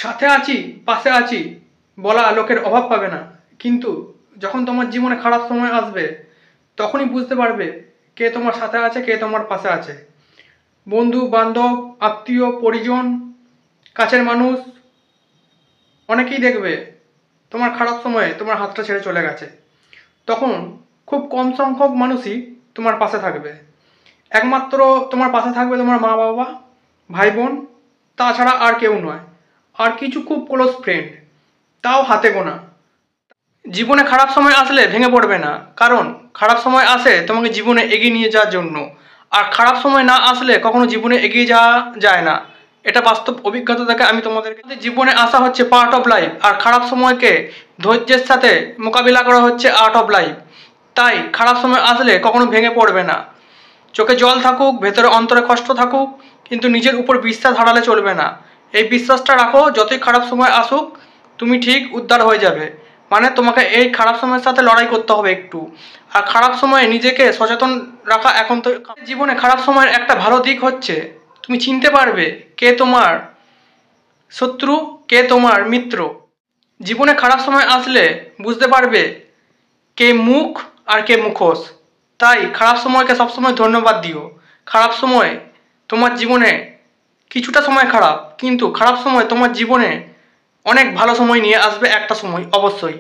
সাথে আছি, পাশে আছি বলা লোকের অভাব পাবে না, কিন্তু যখন তোমার জীবনে খারাপ সময় আসবে তখনই বুঝতে পারবে কে তোমার সাথে আছে, কে তোমার পাশে আছে। বন্ধু বান্ধব, আত্মীয় পরিজন, কাছের মানুষ অনেকেই দেখবে তোমার খারাপ সময়ে তোমার হাতটা ছেড়ে চলে গেছে। তখন খুব কম সংখ্যক মানুষই তোমার পাশে থাকবে। একমাত্র তোমার পাশে থাকবে তোমার মা বাবা, ভাই বোন, তাছাড়া আর কেউ নয়। আর কিছু খুব ক্লোজ ফ্রেন্ড, তাও হাতে গোনা। জীবনে খারাপ সময় আসলে ভেঙে পড়বে না, কারণ খারাপ সময় আসে তোমাকে জীবনে এগিয়ে নিয়ে যাওয়ার জন্য। আর খারাপ সময় না আসলে কখনো জীবনে এগিয়ে যাওয়া যায় না। এটা বাস্তব অভিজ্ঞতা থেকে আমি তোমাদেরকে, জীবনে আসা হচ্ছে পার্ট অফ লাইফ, আর খারাপ সময়কে ধৈর্যের সাথে মোকাবিলা করা হচ্ছে আর্ট অফ লাইফ। তাই খারাপ সময় আসলে কখনো ভেঙে পড়বে না। চোখে জল থাকুক, ভেতরে অন্তরে কষ্ট থাকুক, কিন্তু নিজের উপর বিশ্বাস হারালে চলবে না। এই বিশ্বাসটা রাখো, যতই খারাপ সময় আসুক তুমি ঠিক উদ্ধার হয়ে যাবে। মানে তোমাকে এই খারাপ সময়ের সাথে লড়াই করতে হবে একটু। আর খারাপ সময়ে নিজেকে সচেতন রাখা এখন তো জীবনে খারাপ সময়ের একটা ভালো দিক হচ্ছে তুমি চিনতে পারবে কে তোমার শত্রু, কে তোমার মিত্র। জীবনে খারাপ সময় আসলে বুঝতে পারবে কে মুখ আর কে মুখোশ। তাই খারাপ সময়কে সবসময় ধন্যবাদ দিও। খারাপ সময় তোমার জীবনে কিছুটা সময় খারাপ, কিন্তু খারাপ সময় তোমার জীবনে অনেক ভালো সময় নিয়ে আসবে একটা সময় অবশ্যই।